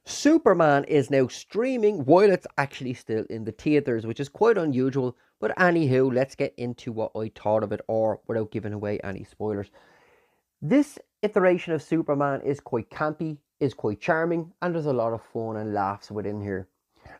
Superman is now streaming while it's actually still in the theatres, which is quite unusual. But anywho, let's get into what I thought of it, or without giving away any spoilers. This iteration of Superman is quite campy, is quite charming, and there's a lot of fun and laughs within here.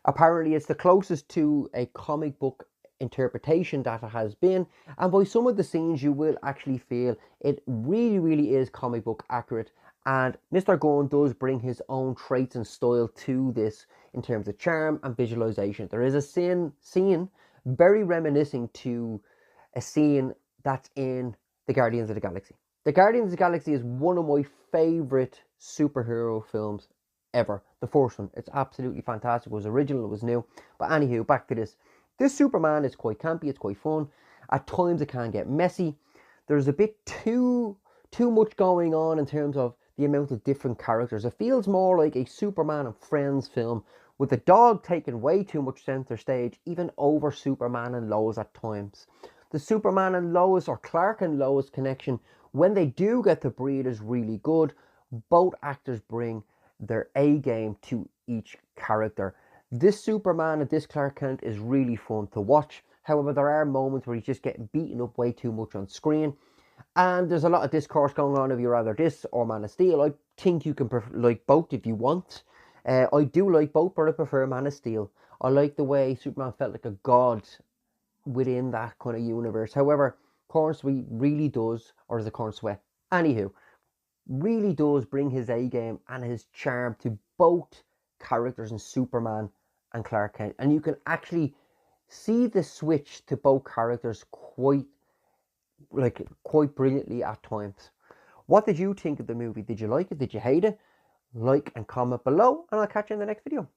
Apparently, it's the closest to a comic book interpretation that it has been, and by some of the scenes, you will actually feel it really is comic book accurate. And Mr. Gunn does bring his own traits and style to this in terms of charm and visualization. There is a scene very reminiscent to a scene that's in the Guardians of the Galaxy. The Guardians of the Galaxy is one of my favorite superhero films ever. The first one. It's absolutely fantastic. It was original, it was new. But anywho, back to this. This Superman is quite campy, it's quite fun. At times it can get messy. There's a bit too much going on in terms of the amount of different characters. It feels more like a Superman and Friends film, with the dog taking way too much center stage, even over Superman and Lois at times. The Superman and Lois, or Clark and Lois connection, when they do get to breed, is really good. Both actors bring their A game to each character. This Superman and this Clark Kent is really fun to watch. However, there are moments where he's just getting beaten up way too much on screen. And there's a lot of discourse going on if you rather this or Man of Steel. I think you can like both if you want. I do like both, but I prefer Man of Steel. I like the way Superman felt like a god within that kind of universe. However, Cornsweet really does, or is it Cornsweat? Anywho, really does bring his A game and his charm to both characters in Superman and Clark Kent. And you can actually see the switch to both characters quite brilliantly at times. What did you think of the movie? Did you like it? Did you hate it? Like and comment below, and I'll catch you in the next video.